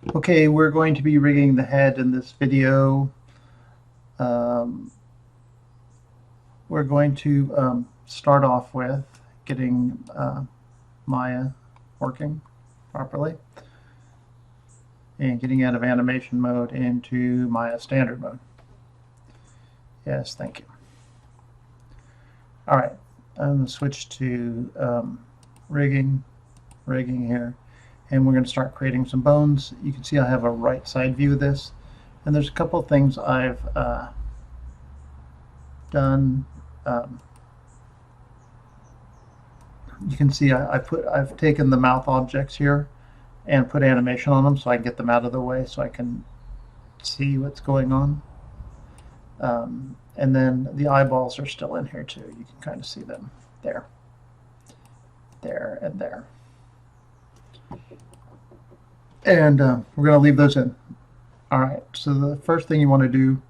Okay, we're going to be rigging the head in this video. Um, we're going to start off with getting Maya working properly and getting out of animation mode into Maya standard mode. Yes, thank you. All right, I'm going to switch to rigging here, and we're going to start creating some bones. You can see I have a right side view of this, and there's a couple things I've done. You can see I've taken the mouth objects here and put animation on them so I can get them out of the way so I can see what's going on. And then the eyeballs are still in here too. You can kind of see them there, there, and there. And we're going to leave those in. All right, so the first thing you want to do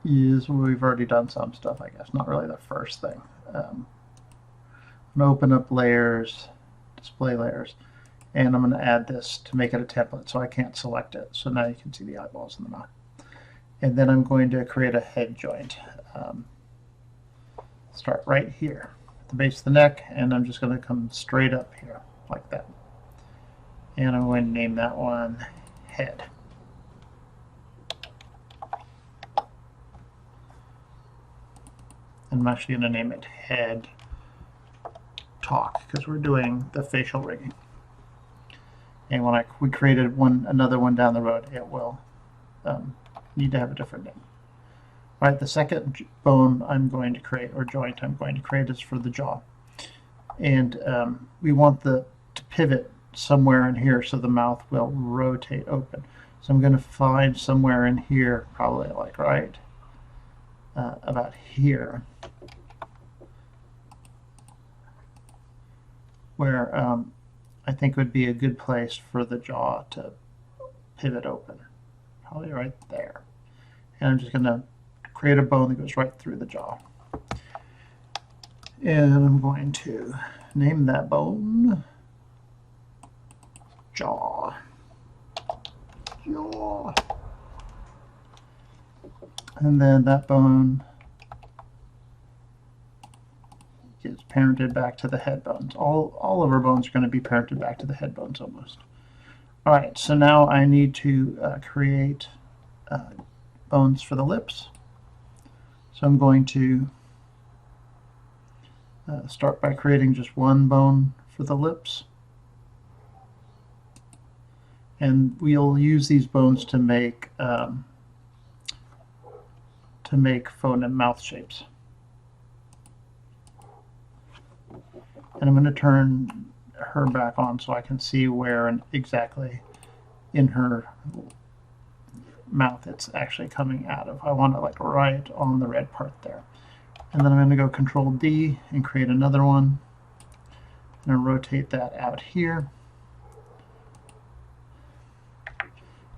is, we've already done some stuff, I guess, not really the first thing. I'm going to open up layers, display layers, and I'm going to add this to make it a template so I can't select it. So now you can see the eyeballs in the mouth. And then I'm going to create a head joint. Start right here at the base of the neck, and I'm just going to come straight up here like that. And I'm going to name that one head. And I'm actually going to name it head talk because we're doing the facial rigging. And when we created another one down the road, it will need to have a different name. All right, the second bone I'm going to create, or joint I'm going to create, is for the jaw. And we want to pivot somewhere in here so the mouth will rotate open. So I'm going to find somewhere in here, probably like right about here, where I think would be a good place for the jaw to pivot open. Probably right there. And I'm just going to create a bone that goes right through the jaw. And I'm going to name that bone jaw. Jaw. And then that bone gets parented back to the head bones. All of our bones are going to be parented back to the head bones almost. All right, so now I need to create bones for the lips. So I'm going to start by creating just one bone for the lips. And we'll use these bones to make phone and mouth shapes. And I'm going to turn her back on so I can see where exactly in her mouth it's actually coming out of. I want it like right on the red part there. And then I'm going to go Control D and create another one. I'm going to rotate that out here.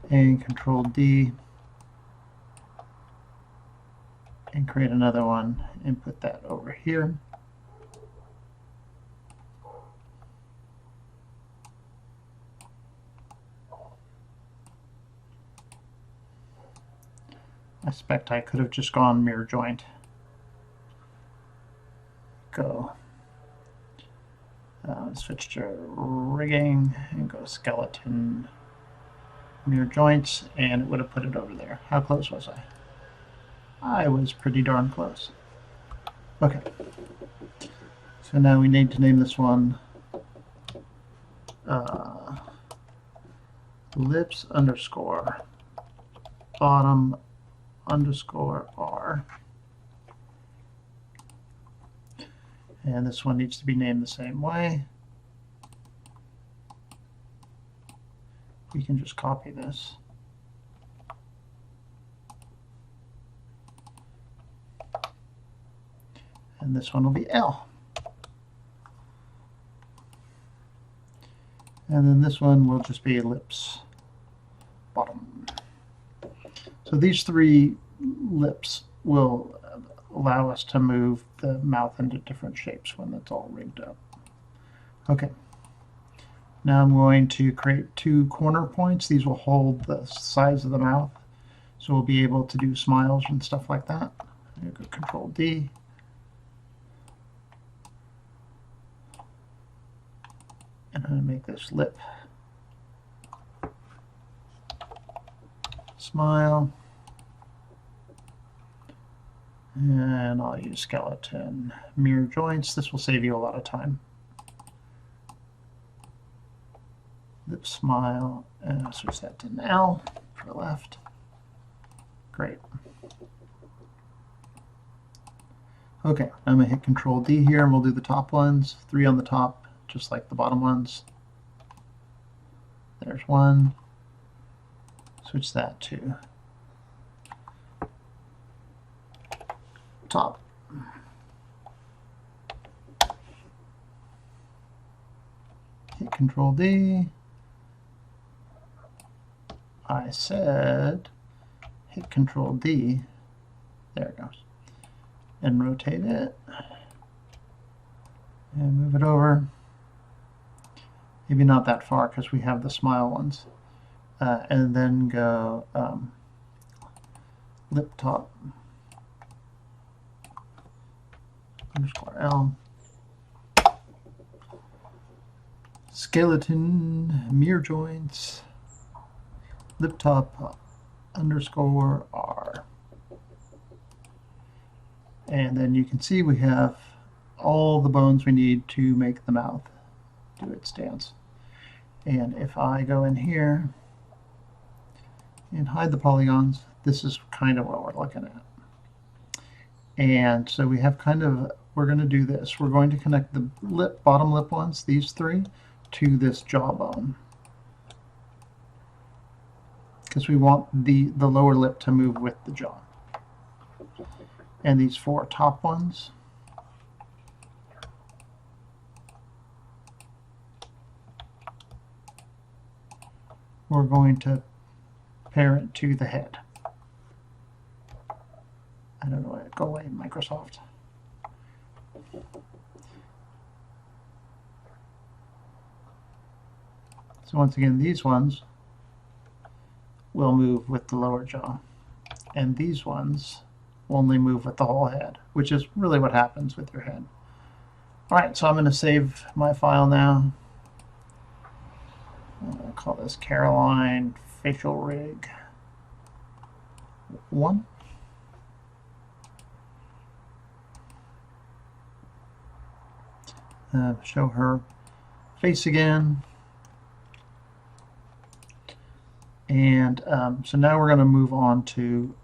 And Control D and create another one and put that over here. I suspect I could have just gone mirror joint. Go. Switch to rigging and go skeleton mirror joints, and it would have put it over there. How close was I? I was pretty darn close. Okay. So now we need to name this one lips underscore bottom underscore R. And this one needs to be named the same way. We can just copy this. And this one will be L. And then this one will just be lips bottom. So these three lips will allow us to move the mouth into different shapes when it's all rigged up. Okay. Now I'm going to create 2 corner points. These will hold the size of the mouth, so we'll be able to do smiles and stuff like that. You go Control D. And I'm going to make this lip smile. And I'll use skeleton mirror joints. This will save you a lot of time. Lip smile, and I'll switch that to an L for left. Great. Okay, I'm going to hit Control D here, and we'll do the top ones. 3 on the top, just like the bottom ones. There's 1. Switch that to top. Hit Control D. I said hit Control D. There it goes. And rotate it. And move it over. Maybe not that far because we have the smile ones. And then go lip top _L. Skeleton mirror joints. Lip top _R. And then you can see we have all the bones we need to make the mouth do its dance. And if I go in here and hide the polygons, this is kind of what we're looking at. And so we have kind of, we're going to do this. We're going to connect the lip, bottom lip ones, these 3, to this jawbone. Because we want the lower lip to move with the jaw. And these 4 top ones, we're going to pair it to the head. I don't know, go away, Microsoft. So once again, these ones will move with the lower jaw, and these ones will only move with the whole head, which is really what happens with your head. All right, so I'm going to save my file now. I'll call this Caroline Facial Rig 1. Show her face again. And so now we're going to move on to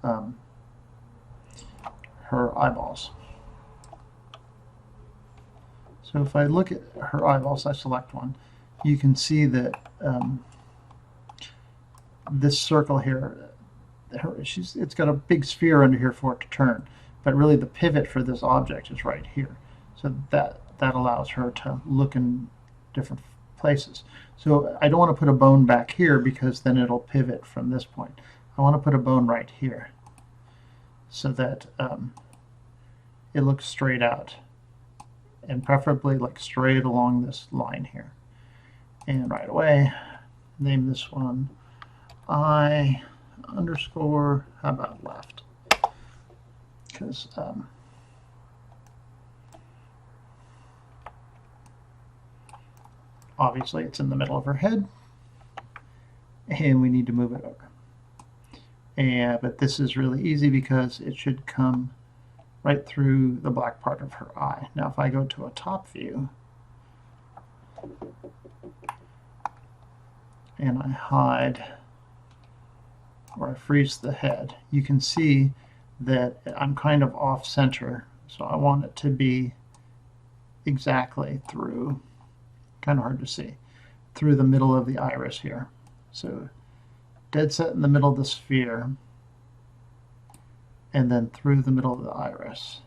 her eyeballs. So if I look at her eyeballs, I select one, you can see that this circle here, it's got a big sphere under here for it to turn, but really the pivot for this object is right here. So that allows her to look in different places. So I don't want to put a bone back here because then it'll pivot from this point. I want to put a bone right here so that it looks straight out, and preferably like straight along this line here. And right away, name this one I _ how about left? Because obviously it's in the middle of her head, and we need to move it over. But this is really easy because it should come right through the black part of her eye. Now if I go to a top view and I hide or I freeze the head, you can see that I'm kind of off center, so I want it to be exactly through, kind of hard to see, through the middle of the iris here. So dead set in the middle of the sphere, and then through the middle of the iris.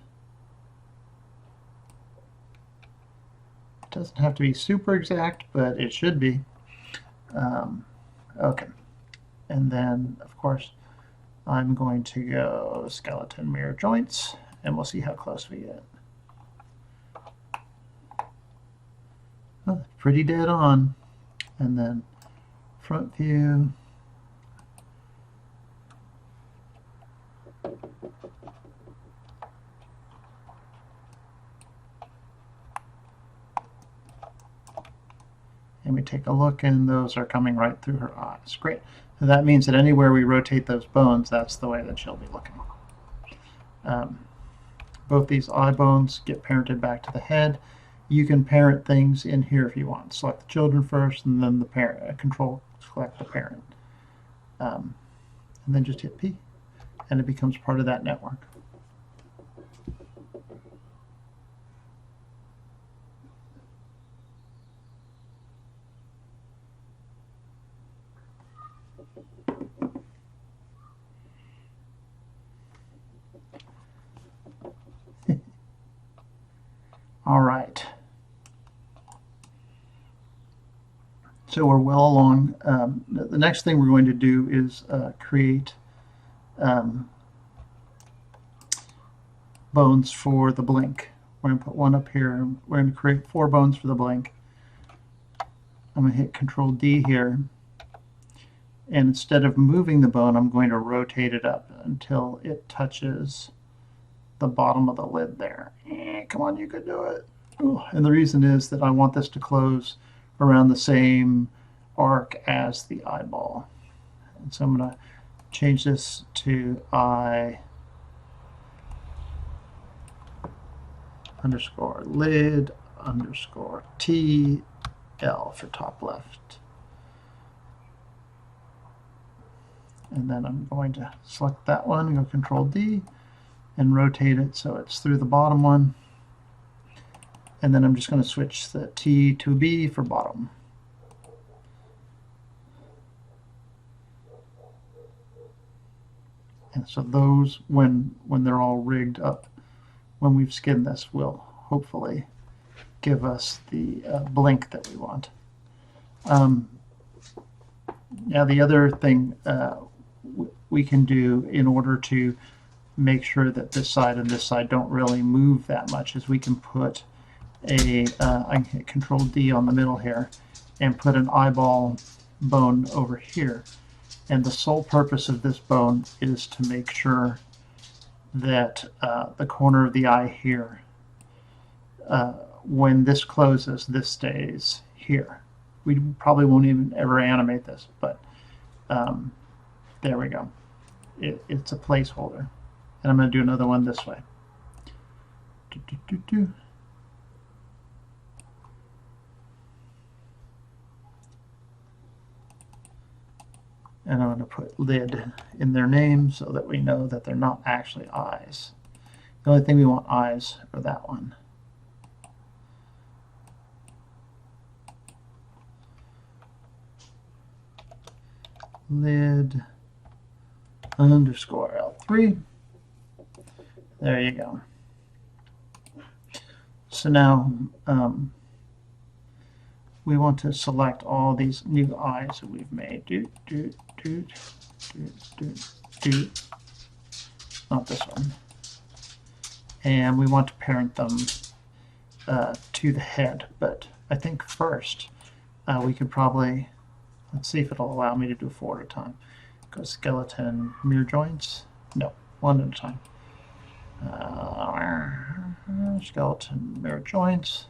It doesn't have to be super exact, but it should be. Okay, and then of course I'm going to go skeleton mirror joints, and we'll see how close we get. Oh, pretty dead on. and then front view. And we take a look, and those are coming right through her eyes. Great. So that means that anywhere we rotate those bones, that's the way that she'll be looking. Both these eye bones get parented back to the head. You can parent things in here if you want. Select the children first, and then the parent. Control select the parent. And then just hit P, and it becomes part of that network. All right. So we're well along. The next thing we're going to do is create bones for the blink. We're going to put one up here. We're going to create 4 bones for the blink. I'm going to hit Control D here. And instead of moving the bone, I'm going to rotate it up until it touches the bottom of the lid there. Come on, you could do it. Ooh. And the reason is that I want this to close around the same arc as the eyeball. And so I'm going to change this to I underscore lid underscore T L for top left. And then I'm going to select that one and go Control D and rotate it so it's through the bottom one. And then I'm just going to switch the T to B for bottom. And so those, when they're all rigged up, when we've skinned this, will hopefully give us the blink that we want. Now the other thing we can do in order to make sure that this side and this side don't really move that much is we can put I can hit Control D on the middle here and put an eyeball bone over here. And the sole purpose of this bone is to make sure that the corner of the eye here, when this closes, this stays here. We probably won't even ever animate this, but there we go. It's a placeholder. And I'm going to do another one this way. And I'm going to put lid in their name so that we know that they're not actually eyes. The only thing we want eyes are that one. Lid underscore L3. There you go. So now we want to select all these new eyes that we've made. Not this one. And we want to parent them to the head. But I think first we could probably, let's see if it'll allow me to do 4 at a time. Go skeleton, mirror joints. No, 1 at a time. Skeleton, mirror joints.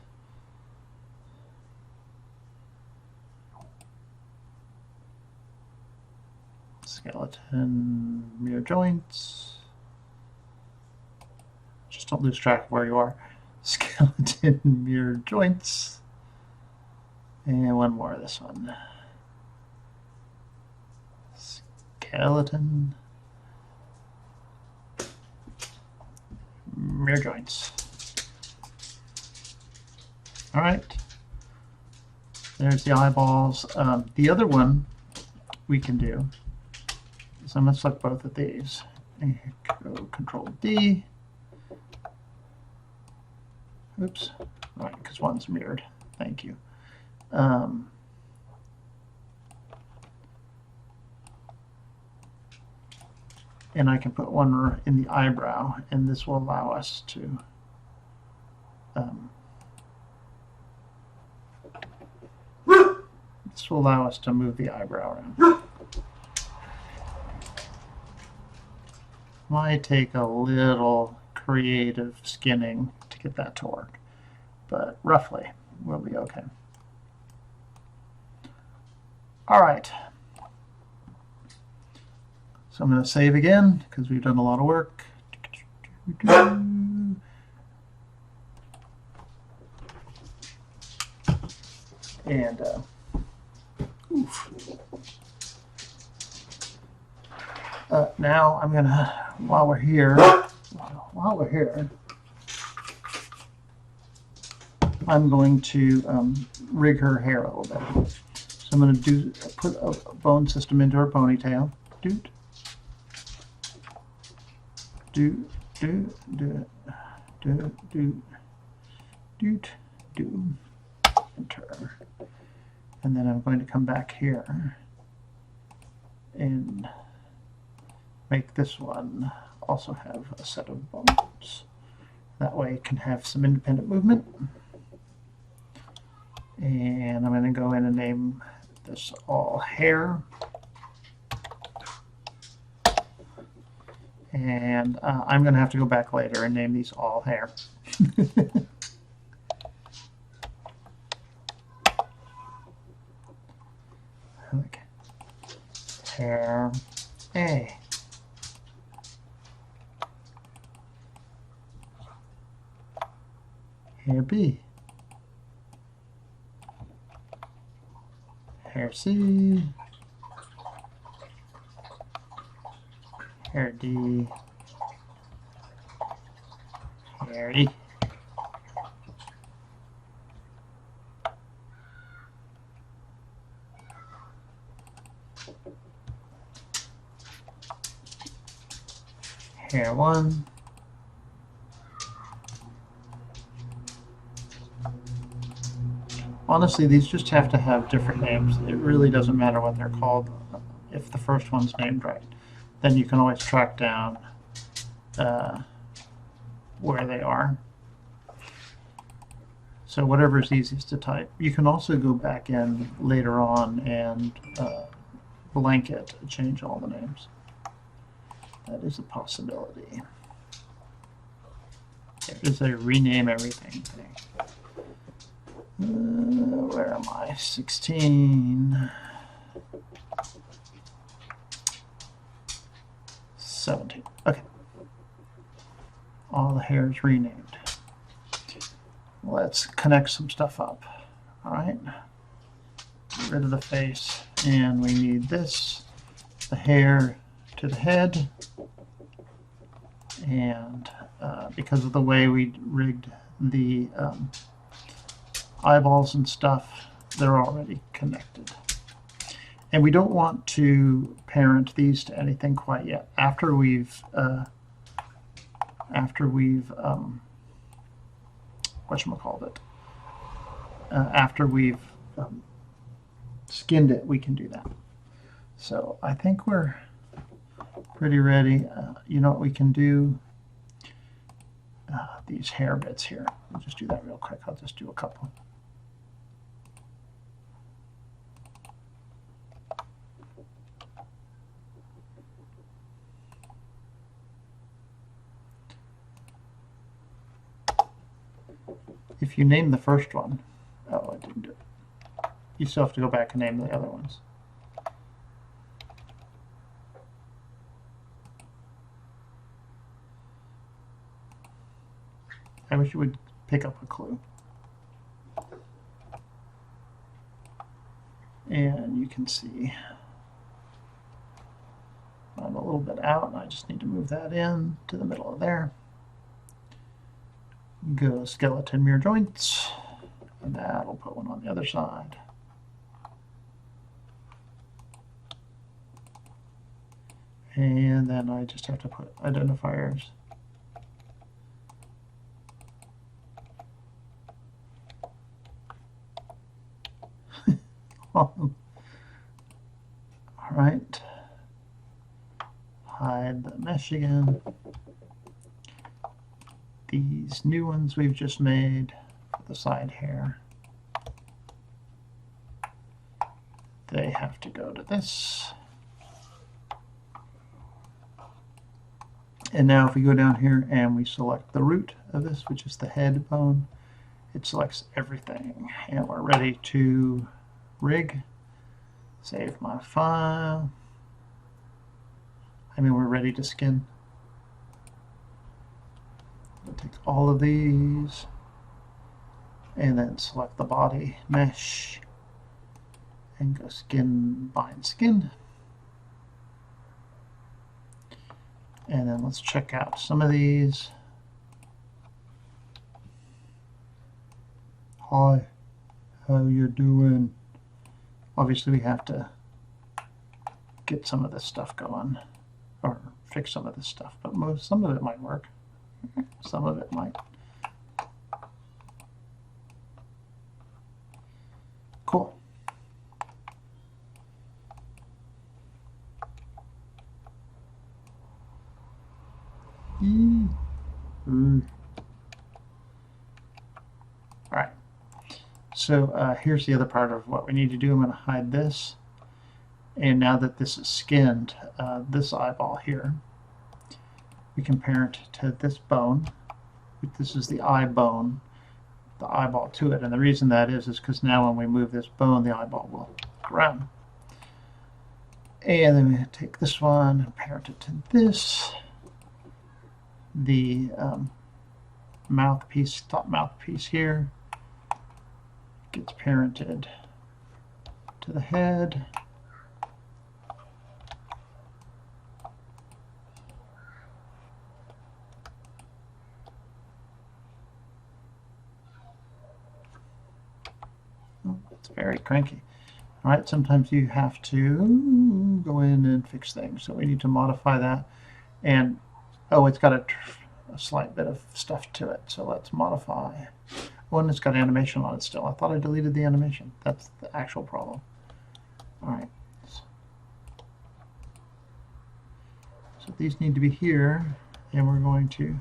Skeleton, mirror joints. Just don't lose track of where you are. Skeleton, mirror joints. And one more, this one. Skeleton, mirror joints. All right. There's the eyeballs. The other one we can do is I'm going to select both of these. And go Control D. Oops. All right, because one's mirrored. Thank you. And I can put one in the eyebrow, and this will allow us to This will allow us to move the eyebrow around. Might take a little creative skinning to get that to work, but roughly we'll be okay. All right. So I'm going to save again because we've done a lot of work. And now I'm going to, while we're here, I'm going to rig her hair a little bit. So I'm going to put a bone system into her ponytail. Doot. Do, do, do, do, do, doot, do, enter. And then I'm going to come back here and make this one also have a set of bones. That way it can have some independent movement. And I'm going to go in and name this all hair. And I'm going to have to go back later and name these all hair. Okay. Hair A. Hair B. Hair C. Hair D. Hair E. Hair 1. Honestly, these just have to have different names. It really doesn't matter what they're called if the first one's named right. Then you can always track down where they are. So whatever is easiest to type. You can also go back in later on and blanket change all the names. That is a possibility. There is a rename everything thing. Where am I? 16. 17. Okay. All the hairs renamed. Let's connect some stuff up. All right. Get rid of the face. And we need this. The hair to the head. And because of the way we rigged the eyeballs and stuff, they're already connected. And we don't want to parent these to anything quite yet. After we've whatchamacallit, after we've skinned it, we can do that. So I think we're pretty ready. You know what we can do? These hair bits here. We'll just do that real quick. I'll just do a couple. If you name the first one, oh, I didn't do it. You still have to go back and name the other ones. I wish you would pick up a clue. And you can see I'm a little bit out, and I just need to move that in to the middle of there. Go skeleton mirror joints, and that'll put one on the other side. And then I just have to put identifiers. All right. Hide the mesh again. These new ones we've just made for the side hair. they have to go to this. And now if we go down here and we select the root of this, which is the head bone, it selects everything. And we're ready to rig. Save my file. We're ready to skin. We'll take all of these and then select the body mesh and go skin, bind skin. And then let's check out some of these. Hi, how you doing? Obviously we have to get some of this stuff going, or fix some of this stuff, but some of it might work. Some of it might. Cool. Alright, so here's the other part of what we need to do. I'm going to hide this, and now that this is skinned, this eyeball here, we can parent to this bone. This is the eye bone, the eyeball to it, and the reason that is because now when we move this bone, the eyeball will go around. And then we take this one and parent it to this. The mouthpiece, top mouthpiece here, gets parented to the head. Oh, it's very cranky. All right, sometimes you have to go in and fix things, so we need to modify that. And oh, it's got a slight bit of stuff to it, so let's modify. One that's got animation on it still. I thought I deleted the animation. That's the actual problem. All right. So these need to be here, and we're going to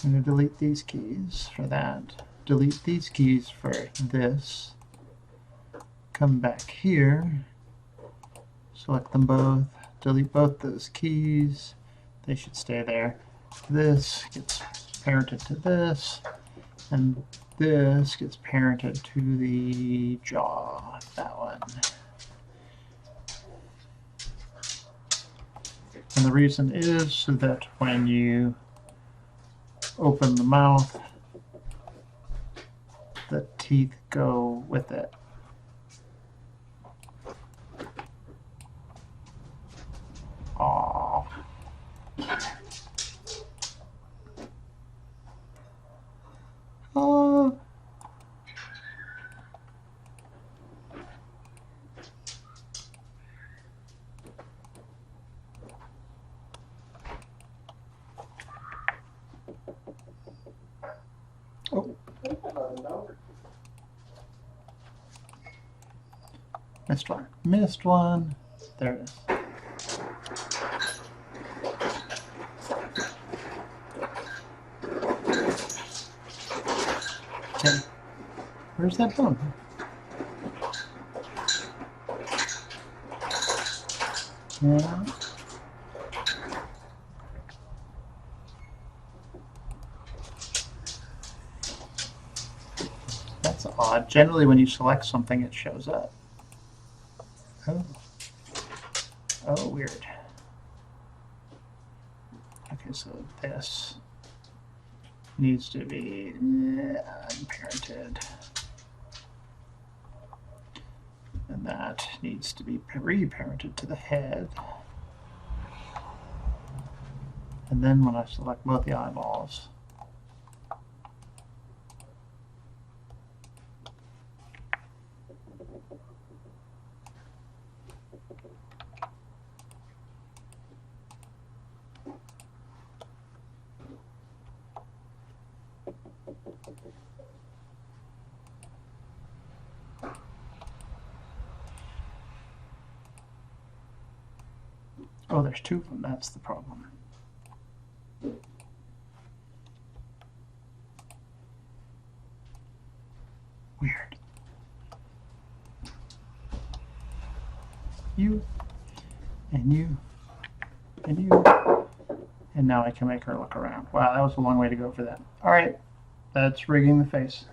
delete these keys for that. Delete these keys for this. Come back here. Select them both. Delete both those keys. They should stay there. This gets parented to this, and this gets parented to the jaw, that one. And the reason is so that when you open the mouth, the teeth go with it. Aww. Oh. Oh. Missed one. Missed one. There it is. Okay. Where's that bone? Yeah. That's odd. Generally, when you select something, it shows up. Oh. Oh, weird. Okay, so this needs to be unparented. And that needs to be reparented to the head. And then when I select both the eyeballs, oh, there's two of them. That's the problem. Weird. you, and you, and you. And now I can make her look around. Wow, that was a long way to go for that. All right, that's rigging the face.